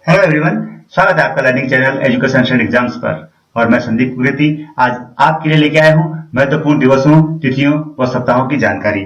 Hello everyone, स्वागत है आपका learning channel education and exams पर। और मैं संदीप कुरेती आज आपके लिए लेके आया हूं महत्वपूर्ण दिवसों, तिथियों व सप्ताहों की जानकारी।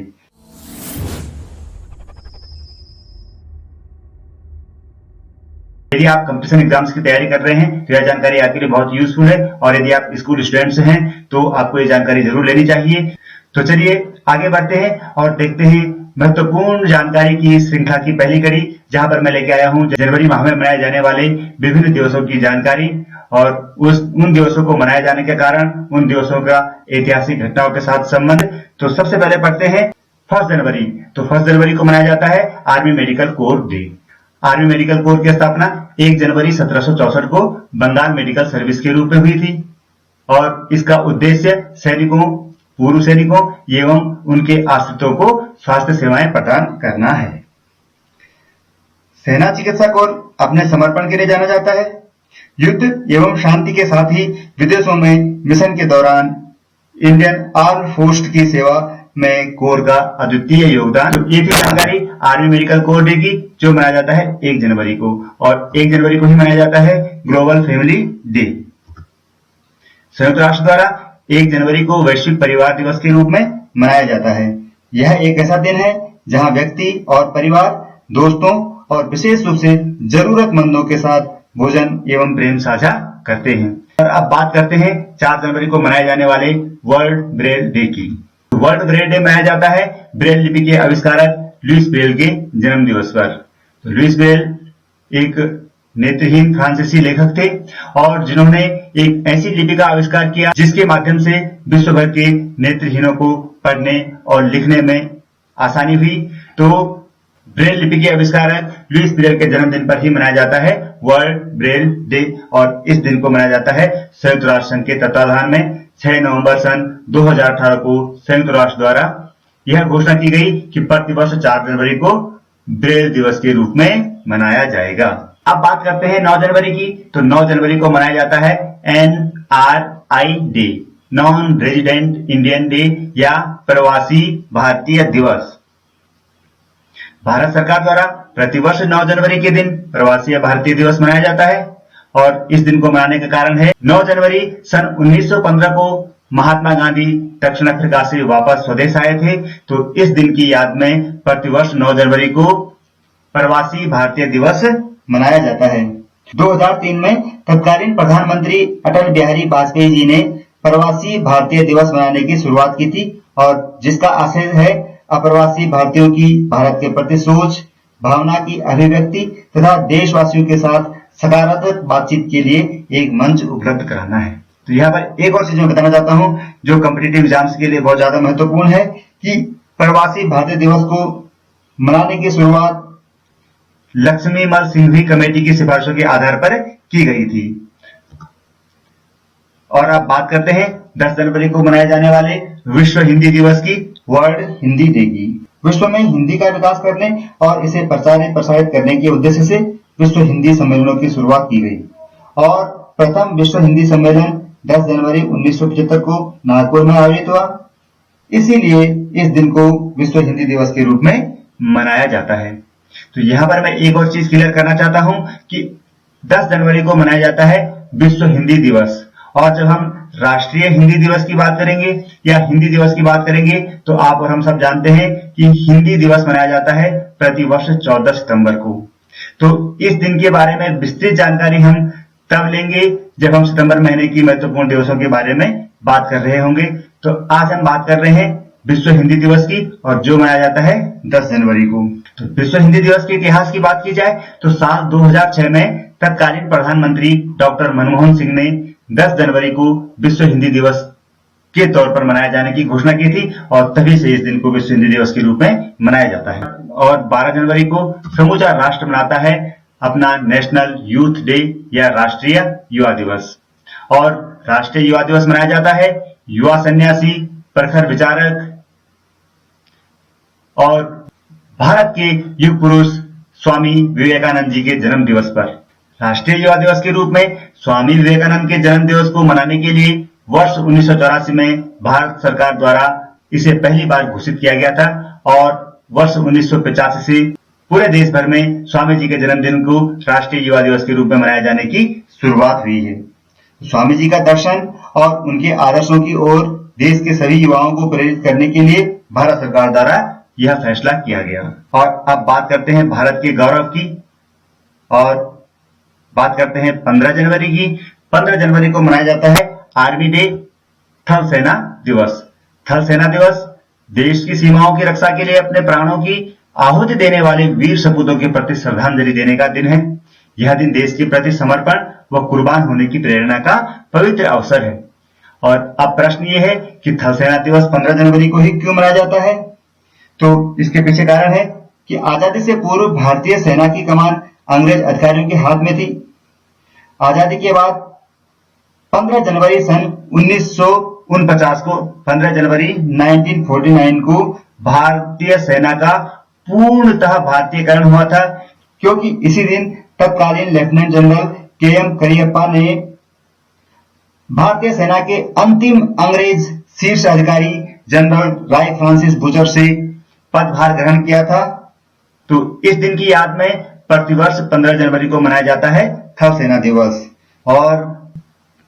यदि आप कंपटीशन एग्जाम्स की तैयारी कर रहे हैं तो यह जानकारी आपके लिए बहुत यूजफुल है, और यदि आप स्कूल स्टूडेंट्स हैं तो आपको यह जानकारी जरूर लेनी चाहिए। तो चलिए आगे बढ़ते हैं और देखते हैं महत्वपूर्ण जानकारी की श्रृंखला की पहली कड़ी, जहां पर मैं लेके आया हूं जनवरी माह में मनाए जाने वाले विभिन्न दिवसों की जानकारी और उन दिवसों को मनाए जाने के कारण, उन दिवसों का ऐतिहासिक घटनाओं के साथ संबंध। तो सबसे पहले पढ़ते हैं 1 जनवरी। तो 1 जनवरी को मनाया जाता है army medical corps day. Army medical corps की स्थापना 1 जनवरी 1764 को बंगाल मेडिकल सर्विस के रूप में हुई थी, और इसका उद्देश्य सैनिकों, पूर्व सैनिकों एवं उनके आश्रितों को स्वास्थ्य सेवाएं प्रदान करना है। सेना चिकित्सा कोर अपने समर्पण के लिए जाना जाता है। युद्ध एवं शांति के साथ ही विदेशों में मिशन के दौरान इंडियन आर्म फोर्स की सेवा में कोर का अद्वितीय योगदान। तो ये थी जानकारी आर्मी मेडिकल कोर डे की, जो मनाया जाता है 1 जनवरी को, और 1 जनवरी को ही मनाया जाता है ग्लोबल फैमिली डे। संयुक्त राष्ट्र द्वारा 1 जनवरी को वैश्विक परिवार दिवस के रूप में मनाया जाता है। यह एक ऐसा दिन है जहां व्यक्ति और परिवार, दोस्तों और विशेष रूप से जरूरतमंदों के साथ भोजन एवं प्रेम साझा करते हैं। और अब बात करते हैं 4 जनवरी को मनाए जाने वाले वर्ल्ड ब्रेल डे की। वर्ल्ड ब्रेल डे मनाया जाता है ब्रेल लिपि के आविष्कारक लुईस ब्रेल के जन्म दिवस पर। तो लुईस ब्रेल एक नेत्रहीन फ्रांसीसी लेखक थे, और जिन्होंने एक ऐसी लिपि का आविष्कार किया जिसके माध्यम से विश्व भर के नेत्रहीनों को पढ़ने और लिखने में आसानी हुई। तो ब्रेल लिपि के आविष्कारक लुईस ब्रेल के जन्मदिन पर ही मनाया जाता है वर्ल्ड ब्रेल डे, और इस दिन को मनाया जाता है संयुक्त राष्ट्र संघ के तत्वाधान में। 6 नवंबर सन 2018 को संयुक्त राष्ट्र द्वारा यह घोषणा की गई कि प्रतिवर्ष 4 जनवरी को ब्रेल दिवस के रूप में मनाया जाएगा। अब बात करते हैं 9 जनवरी की। तो 9 जनवरी को मनाया जाता है NRI day, non resident Indian day या प्रवासी भारतीय दिवस। भारत सरकार द्वारा प्रतिवर्ष 9 जनवरी के दिन प्रवासी भारतीय दिवस मनाया जाता है, और इस दिन को मनाने का कारण है 9 जनवरी सन 1915 को महात्मा गांधी दक्षिण अफ्रीका से वापस स्वदेश आए थे। तो इस दिन की याद में प्रतिवर्ष 9 जनवरी को प्रवासी भारतीय दिवस मनाया जाता है। 2003 में तत्कालीन प्रधानमंत्री अटल बिहारी वाजपेयी जी ने प्रवासी भारतीय दिवस मनाने की शुरुआत की थी, और जिसका आशय है अप्रवासी भारतीयों की भारत के प्रति सोच, भावना की अभिव्यक्ति तथा देशवासियों के साथ सकारात्मक बातचीत के लिए एक मंच उपलब्ध कराना है। तो यहाँ पर एक और चीज मैं बताना चाहता हूँ जो कॉम्पिटिटिव एग्जाम्स के लिए बहुत ज्यादा महत्वपूर्ण है, कि प्रवासी भारतीय दिवस को मनाने की शुरुआत लक्ष्मीमल सिंघवी कमेटी की सिफारिशों के आधार पर की गई थी। और अब बात करते हैं 10 जनवरी को मनाए जाने वाले विश्व हिंदी दिवस की, वर्ल्ड हिंदी डे की। विश्व में हिंदी का विकास करने और इसे प्रसारित करने के उद्देश्य से विश्व हिंदी सम्मेलनों की शुरुआत की गई, और प्रथम विश्व हिंदी सम्मेलन 10 जनवरी 1975 को नागपुर में आयोजित हुआ। इसीलिए इस दिन को विश्व हिंदी दिवस के रूप में मनाया जाता है। तो यहाँ पर मैं एक और चीज क्लियर करना चाहता हूं कि 10 जनवरी को मनाया जाता है विश्व हिंदी दिवस, और जब हम राष्ट्रीय हिंदी दिवस की बात करेंगे या हिंदी दिवस की बात करेंगे तो आप और हम सब जानते हैं कि हिंदी दिवस मनाया जाता है प्रतिवर्ष 14 सितंबर को। तो इस दिन के बारे में विस्तृत जानकारी हम तब लेंगे जब हम सितंबर महीने की महत्वपूर्ण दिवसों के बारे में बात कर रहे होंगे। तो आज हम बात कर रहे हैं विश्व हिंदी दिवस की, और जो मनाया जाता है 10 जनवरी को। तो विश्व हिंदी दिवस के इतिहास की बात की जाए तो साल 2006 में तत्कालीन प्रधानमंत्री डॉक्टर मनमोहन सिंह ने 10 जनवरी को विश्व हिंदी दिवस के तौर पर मनाए जाने की घोषणा की थी, और तभी से इस दिन को विश्व हिंदी दिवस के रूप में मनाया जाता है। और 12 जनवरी को समूचा राष्ट्र मनाता है अपना नेशनल यूथ डे या राष्ट्रीय युवा दिवस, और राष्ट्रीय युवा दिवस मनाया जाता है युवा सन्यासी, प्रखर विचारक और भारत के युग पुरुष स्वामी विवेकानंद जी के जन्म दिवस पर। राष्ट्रीय युवा दिवस के रूप में स्वामी विवेकानंद के जन्म दिवस को मनाने के लिए वर्ष 1984 में भारत सरकार द्वारा इसे पहली बार घोषित किया गया था, और वर्ष 1985 से पूरे देश भर में स्वामी जी के जन्मदिन को राष्ट्रीय युवा दिवस के रूप में मनाए जाने की शुरुआत हुई है। स्वामी जी का दर्शन और उनके आदर्शों की ओर देश के सभी युवाओं को प्रेरित करने के लिए भारत सरकार द्वारा यह फैसला किया गया। और अब बात करते हैं भारत के गौरव की और बात करते हैं 15 जनवरी की। 15 जनवरी को मनाया जाता है आर्मी डे, थल सेना दिवस। थल सेना दिवस देश की सीमाओं की रक्षा के लिए अपने प्राणों की आहुति देने वाले वीर सपूतों के प्रति श्रद्धांजलि देने का दिन है। यह दिन देश के प्रति समर्पण व कुर्बान होने की प्रेरणा का पवित्र अवसर है। और अब प्रश्न ये है कि थल सेना दिवस 15 जनवरी को ही क्यों मनाया जाता है? तो इसके पीछे कारण है कि आजादी से पूर्व भारतीय सेना की कमान अंग्रेज अधिकारियों के हाथ में थी। आजादी के बाद 15 जनवरी सन 1949 को 15 जनवरी 1949 को भारतीय सेना का पूर्णतः भारतीयकरण हुआ था, क्योंकि इसी दिन तत्कालीन लेफ्टिनेंट जनरल के.एम. करियप्पा ने भारतीय सेना के अंतिम अंग्रेज शीर्ष अधिकारी जनरल राय फ्रांसिस बुचर से पदभार ग्रहण किया था। तो इस दिन की याद में प्रतिवर्ष 15 जनवरी को मनाया जाता है थल सेना दिवस। और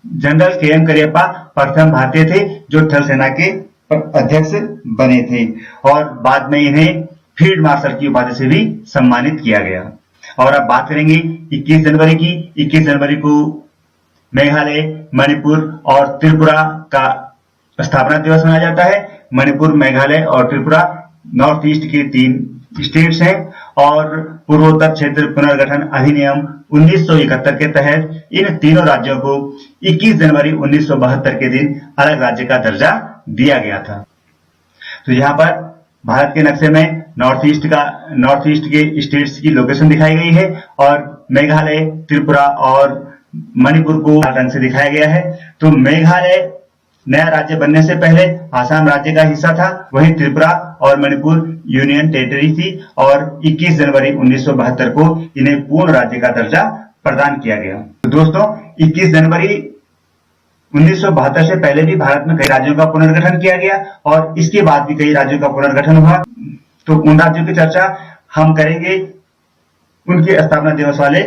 जनरल के.एम. करियप्पा प्रथम भारतीय थे जो थल सेना के अध्यक्ष बने थे और बाद में इन्हें फील्ड मार्शल की उपाधि से भी सम्मानित किया गया। और अब बात करेंगे 21 जनवरी की। 21 जनवरी को मेघालय, मणिपुर और त्रिपुरा का स्थापना दिवस मनाया जाता है। मणिपुर, मेघालय और त्रिपुरा नॉर्थ ईस्ट के 3 स्टेट्स हैं और पूर्वोत्तर क्षेत्र पुनर्गठन अधिनियम 1971 के तहत इन तीनों राज्यों को 21 जनवरी 1972 के दिन अलग राज्य का दर्जा दिया गया था। तो यहाँ पर भारत के नक्शे में नॉर्थ ईस्ट के स्टेट्स की लोकेशन दिखाई गई है और मेघालय, त्रिपुरा और मणिपुर को लाल रंग से दिखाया गया है। तो मेघालय नया राज्य बनने से पहले आसाम राज्य का हिस्सा था, वहीं त्रिपुरा और मणिपुर यूनियन टेरिटरी थी और 21 जनवरी 1972 को इन्हें पूर्ण राज्य का दर्जा प्रदान किया गया। तो दोस्तों 21 जनवरी 1972 से पहले भी भारत में कई राज्यों का पुनर्गठन किया गया और इसके बाद भी कई राज्यों का पुनर्गठन हुआ। तो उन राज्यों की चर्चा हम करेंगे उनके स्थापना दिवस वाले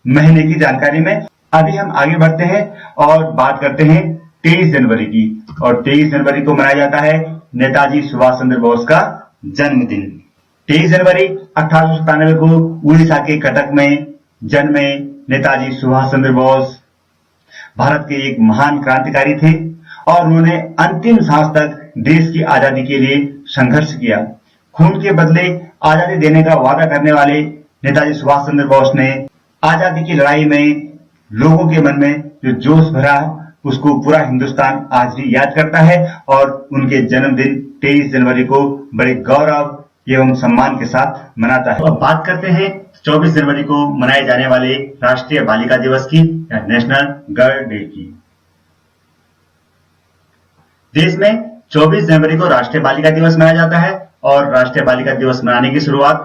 महीने की जानकारी में। अभी हम आगे बढ़ते हैं और बात करते हैं 23 जनवरी की। और 23 जनवरी को मनाया जाता है नेताजी सुभाष चंद्र बोस का जन्मदिन। 23 जनवरी 1897 को उड़ीसा के कटक में जन्मे नेताजी सुभाष चंद्र बोस भारत के एक महान क्रांतिकारी थे और उन्होंने अंतिम सांस तक देश की आजादी के लिए संघर्ष किया। खून के बदले आजादी देने का वादा करने वाले नेताजी सुभाष चंद्र बोस ने आजादी की लड़ाई में लोगों के मन में जो जोश भरा उसको पूरा हिंदुस्तान आज भी याद करता है और उनके जन्मदिन 23 जनवरी को बड़े गौरव एवं सम्मान के साथ मनाता है। अब बात करते हैं 24 जनवरी को मनाए जाने वाले राष्ट्रीय बालिका दिवस की या नेशनल गर्ल डे की। देश में 24 जनवरी को राष्ट्रीय बालिका दिवस मनाया जाता है और राष्ट्रीय बालिका दिवस मनाने की शुरुआत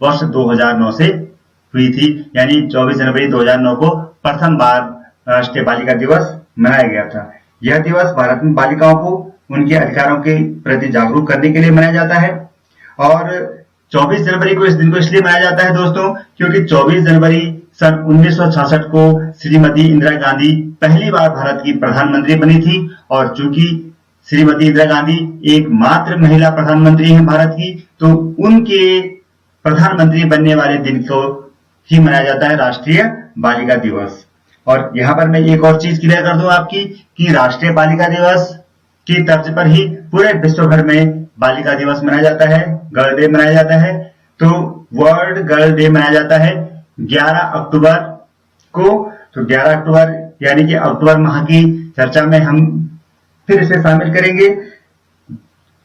वर्ष 2009 से हुई थी, यानी 24 जनवरी 2009 को प्रथम बार राष्ट्रीय बालिका दिवस मनाया गया था। यह दिवस भारत में बालिकाओं को उनके अधिकारों के प्रति जागरूक करने के लिए मनाया जाता है। और 24 जनवरी को इस दिन को इसलिए मनाया जाता है दोस्तों क्योंकि 24 जनवरी सन 1966 को श्रीमती इंदिरा गांधी पहली बार भारत की प्रधानमंत्री बनी थी और चूंकि श्रीमती इंदिरा गांधी एकमात्र महिला प्रधानमंत्री हैं भारत की, तो उनके प्रधानमंत्री बनने वाले दिन को ही मनाया जाता है राष्ट्रीय बालिका दिवस। और यहाँ पर मैं एक और चीज क्लियर कर दूं आपकी कि राष्ट्रीय बालिका दिवस की तर्ज पर ही पूरे विश्व भर में बालिका दिवस मनाया जाता है, गर्ल डे मनाया जाता है। तो वर्ल्ड गर्ल डे मनाया जाता है 11 अक्टूबर को। तो 11 अक्टूबर यानी कि अक्टूबर माह की चर्चा में हम फिर इसे शामिल करेंगे।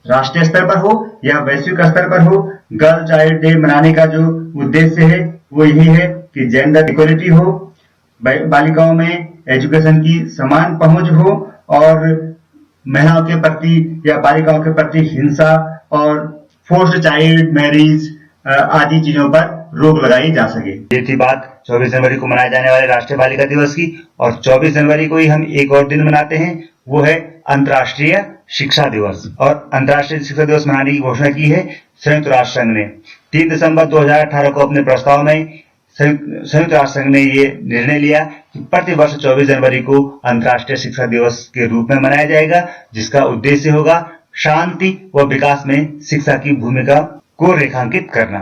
राष्ट्रीय स्तर पर हो या वैश्विक स्तर पर हो, गर्ल चाइल्ड डे मनाने का जो उद्देश्य है वो यही है कि जेंडर इक्वलिटी हो, बालिकाओं में एजुकेशन की समान पहुंच हो और महिलाओं के प्रति या बालिकाओं के प्रति हिंसा और फोर्स्ड चाइल्ड मैरिज आदि चीजों पर रोक लगाई जा सके। ये थी बात 24 जनवरी को मनाए जाने वाले राष्ट्रीय बालिका दिवस की। और 24 जनवरी को ही हम एक और दिन मनाते हैं, वो है अंतर्राष्ट्रीय शिक्षा दिवस। और अंतर्राष्ट्रीय शिक्षा दिवस मनाने की घोषणा की है संयुक्त राष्ट्र संघ ने। 3 दिसंबर 2018 को अपने प्रस्ताव में संयुक्त राष्ट्र संघ ने ये निर्णय लिया कि प्रति वर्ष 24 जनवरी को अंतर्राष्ट्रीय शिक्षा दिवस के रूप में मनाया जाएगा, जिसका उद्देश्य होगा शांति व विकास में शिक्षा की भूमिका को रेखांकित करना।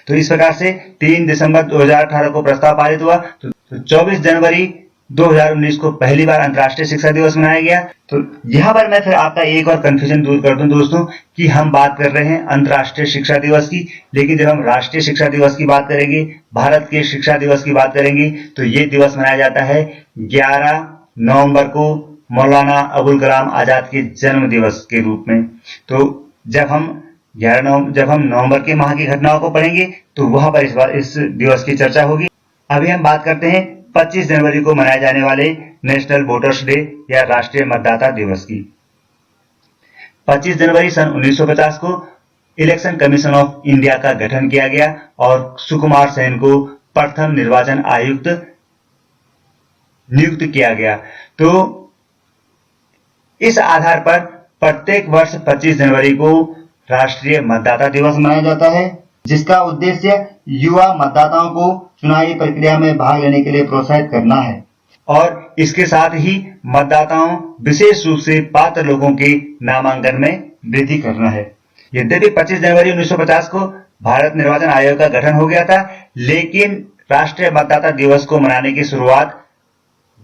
तो इस प्रकार से 3 दिसंबर 2018 को प्रस्ताव पारित हुआ, तो 24 जनवरी 2019 को पहली बार अंतर्राष्ट्रीय शिक्षा दिवस मनाया गया। तो यहाँ पर मैं फिर आपका एक और कंफ्यूजन दूर कर दूं दोस्तों कि हम बात कर रहे हैं अंतर्राष्ट्रीय शिक्षा दिवस की, लेकिन जब हम राष्ट्रीय शिक्षा दिवस की बात करेंगे, भारत के शिक्षा दिवस की बात करेंगे, तो ये दिवस मनाया जाता है 11 नवंबर को मौलाना अबुल कलाम आजाद के जन्म दिवस के रूप में। तो जब हम नवंबर के माह की घटनाओं को पढ़ेंगे तो वहां पर इस दिवस की चर्चा होगी। अभी हम बात करते हैं 25 जनवरी को मनाए जाने वाले नेशनल वोटर्स डे या राष्ट्रीय मतदाता दिवस की। 25 जनवरी सन 1950 को इलेक्शन कमीशन ऑफ इंडिया का गठन किया गया और सुकुमार सेन को प्रथम निर्वाचन आयुक्त नियुक्त किया गया। तो इस आधार पर प्रत्येक वर्ष 25 जनवरी को राष्ट्रीय मतदाता दिवस मनाया जाता है, जिसका उद्देश्य युवा मतदाताओं को चुनावी प्रक्रिया में भाग लेने के लिए प्रोत्साहित करना है और इसके साथ ही मतदाताओं विशेष रूप से पात्र लोगों के नामांकन में वृद्धि करना है। यद्यपि 25 जनवरी 1950 को भारत निर्वाचन आयोग का गठन हो गया था, लेकिन राष्ट्रीय मतदाता दिवस को मनाने की शुरुआत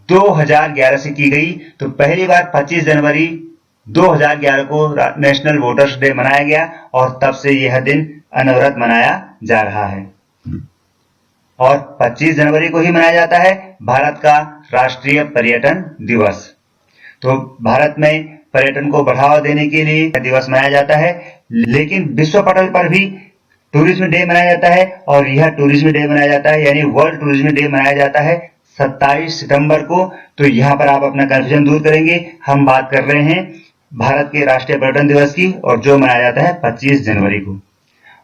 2011 से की गई। तो पहली बार 25 जनवरी 2011 को नेशनल वोटर्स डे मनाया गया और तब से यह दिन अनवरत मनाया जा रहा है। और 25 जनवरी को ही मनाया जाता है भारत का राष्ट्रीय पर्यटन दिवस। तो भारत में पर्यटन को बढ़ावा देने के लिए दिवस मनाया जाता है, लेकिन विश्व पटल पर भी टूरिज्म डे मनाया जाता है और यह टूरिज्म डे मनाया जाता है यानी वर्ल्ड टूरिज्म डे मनाया जाता है 27 सितंबर को। तो यहाँ पर आप अपना कंफ्यूजन दूर करेंगे, हम बात कर रहे हैं भारत के राष्ट्रीय पर्यटन दिवस की और जो मनाया जाता है 25 जनवरी को।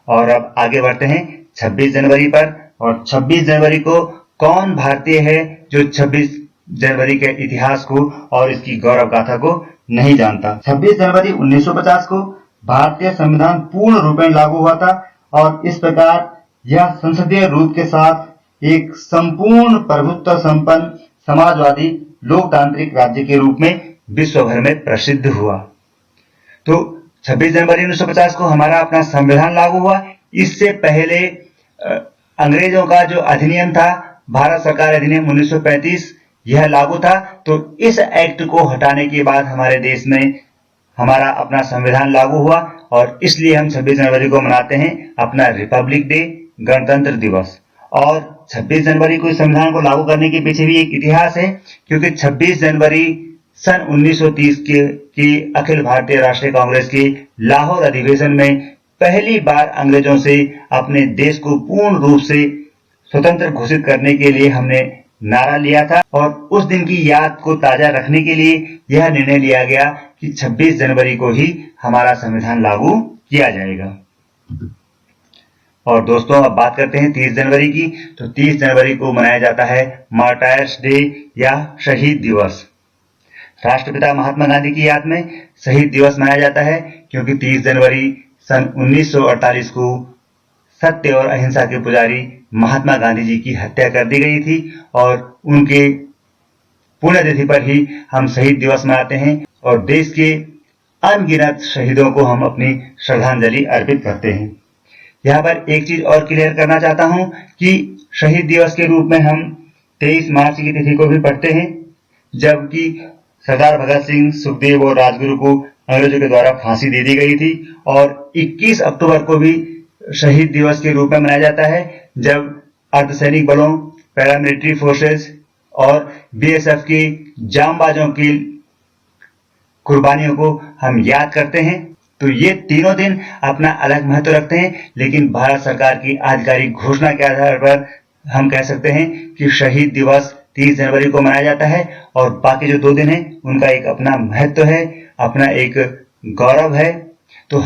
और अब आगे बढ़ते हैं 26 जनवरी पर। और 26 जनवरी को कौन भारतीय है जो 26 जनवरी के इतिहास को और इसकी गौरव गाथा को नहीं जानता। 26 जनवरी 1950 को भारतीय संविधान पूर्ण रूपेण लागू हुआ था और इस प्रकार यह संसदीय रूप के साथ एक संपूर्ण प्रभुत्व संपन्न समाजवादी लोकतांत्रिक राज्य के रूप में विश्व भर में प्रसिद्ध हुआ। तो 26 जनवरी 1950 को हमारा अपना संविधान लागू हुआ। इससे पहले अंग्रेजों का जो अधिनियम था, भारत सरकार अधिनियम 1935, यह लागू था। तो इस एक्ट को हटाने के बाद हमारे देश में हमारा अपना संविधान लागू हुआ और इसलिए हम 26 जनवरी को मनाते हैं अपना रिपब्लिक डे, गणतंत्र दिवस। और 26 जनवरी को इस संविधान को लागू करने के पीछे भी एक इतिहास है, क्योंकि 26 जनवरी सन 1930 के अखिल भारतीय राष्ट्रीय कांग्रेस के लाहौर अधिवेशन में पहली बार अंग्रेजों से अपने देश को पूर्ण रूप से स्वतंत्र घोषित करने के लिए हमने नारा लिया था और उस दिन की याद को ताजा रखने के लिए यह निर्णय लिया गया कि 26 जनवरी को ही हमारा संविधान लागू किया जाएगा। और दोस्तों अब बात करते हैं 30 जनवरी की। तो 30 जनवरी को मनाया जाता है मार्टायर्स डे या शहीद दिवस। राष्ट्रपिता महात्मा गांधी की याद में शहीद दिवस मनाया जाता है, क्योंकि 30 जनवरी सन 1948 को सत्य और अहिंसा के पुजारी महात्मा गांधी जी की हत्या कर दी गई थी और उनके पुण्यतिथि पर ही हम शहीद दिवस मनाते हैं और देश के अनगिनत शहीदों को हम अपनी श्रद्धांजलि अर्पित करते हैं। यहाँ पर एक चीज और क्लियर करना चाहता हूं कि शहीद दिवस के रूप में हम 23 मार्च की तिथि को भी पढ़ते हैं, जबकि सरदार भगत सिंह, सुखदेव और राजगुरु को अंग्रेजों के द्वारा फांसी दे दी गई थी। और 21 अक्टूबर को भी शहीद दिवस के रूप में मनाया जाता है, जब अर्धसैनिक बलों, पैरामिलिट्री फोर्सेस और बीएसएफ के जांबाजों की कुर्बानियों को हम याद करते हैं। तो ये तीनों दिन अपना अलग महत्व रखते हैं, लेकिन भारत सरकार की आधिकारिक घोषणा के आधार पर हम कह सकते हैं कि शहीद दिवस 30 जनवरी को मनाया जाता है और बाकी जो 2 दिन हैं उनका एक अपना महत्व है, अपना एक गौरव है। तो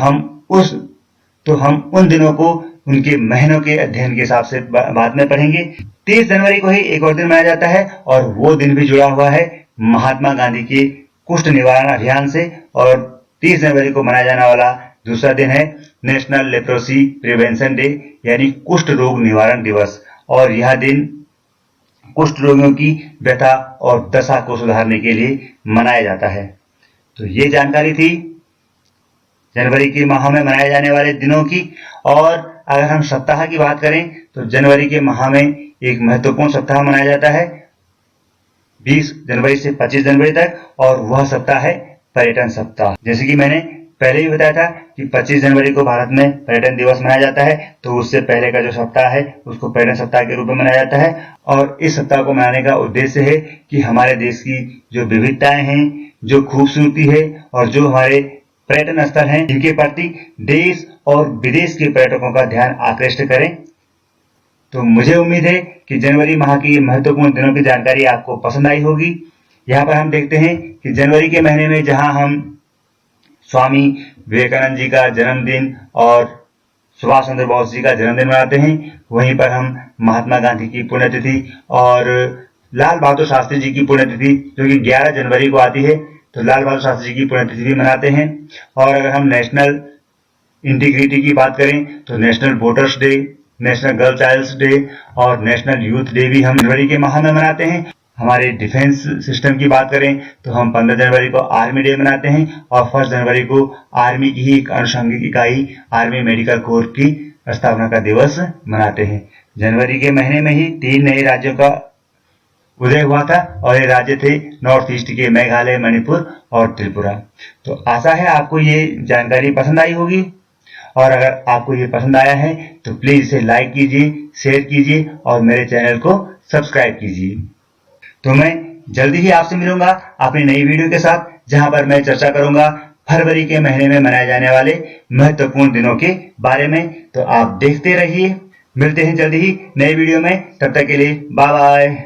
हम उन दिनों को उनके महीनों के अध्ययन के हिसाब से बाद में पढ़ेंगे। 30 जनवरी को ही एक और दिन मनाया जाता है और वो दिन भी जुड़ा हुआ है महात्मा गांधी के कुष्ठ निवारण अभियान से, और 30 जनवरी को मनाया जाने वाला दूसरा दिन है नेशनल लेप्रोसी प्रिवेंशन डे, यानी कुष्ठ रोग निवारण दिवस। और यह दिन कुष्ठ रोगियों की व्यथा और दशा को सुधारने के लिए मनाया जाता है। तो ये जानकारी थी जनवरी के माह में मनाए जाने वाले दिनों की। और अगर हम सप्ताह की बात करें तो जनवरी के माह में एक महत्वपूर्ण सप्ताह मनाया जाता है 20 जनवरी से 25 जनवरी तक, और वह सप्ताह है पर्यटन सप्ताह। जैसे कि मैंने पहले ही बताया था कि 25 जनवरी को भारत में पर्यटन दिवस मनाया जाता है, तो उससे पहले का जो सप्ताह है उसको पर्यटन सप्ताह के रूप में मनाया जाता है। और इस सप्ताह को मनाने का उद्देश्य है कि हमारे देश की जो विविधताएं हैं, जो खूबसूरती है, और जो हमारे पर्यटन स्थल हैं, इनके प्रति देश और विदेश के पर्यटकों का ध्यान आकृष्ट करें। तो मुझे उम्मीद है कि जनवरी माह की महत्वपूर्ण दिनों की जानकारी आपको पसंद आई होगी। यहाँ पर हम देखते हैं कि जनवरी के महीने में जहां हम स्वामी विवेकानंद जी का जन्मदिन और सुभाष चंद्र बोस जी का जन्मदिन मनाते हैं, वहीं पर हम महात्मा गांधी की पुण्यतिथि और लाल बहादुर शास्त्री जी की पुण्यतिथि जो कि 11 जनवरी को आती है, तो लाल बहादुर शास्त्री जी की पुण्यतिथि भी मनाते हैं। और अगर हम नेशनल इंटीग्रिटी की बात करें तो national voters day, national girl child's day और नेशनल यूथ डे भी हम जनवरी के माह में मनाते हैं। हमारे डिफेंस सिस्टम की बात करें तो हम 15 जनवरी को आर्मी डे मनाते हैं, और 1 जनवरी को आर्मी की ही एक अनुषंगिक इकाई आर्मी मेडिकल कोर की स्थापना का दिवस मनाते हैं। जनवरी के महीने में ही 3 नए राज्यों का उदय हुआ था, और ये राज्य थे नॉर्थ ईस्ट के मेघालय, मणिपुर और त्रिपुरा। तो आशा है आपको ये जानकारी पसंद आई होगी, और अगर आपको ये पसंद आया है तो प्लीज इसे लाइक कीजिए, शेयर कीजिए और मेरे चैनल को सब्सक्राइब कीजिए। तो मैं जल्दी ही आपसे मिलूंगा अपनी नई वीडियो के साथ, जहां पर मैं चर्चा करूंगा फरवरी के महीने में मनाए जाने वाले महत्वपूर्ण दिनों के बारे में। तो आप देखते रहिए, मिलते हैं जल्दी ही नए वीडियो में, तब तक के लिए बाय बाय।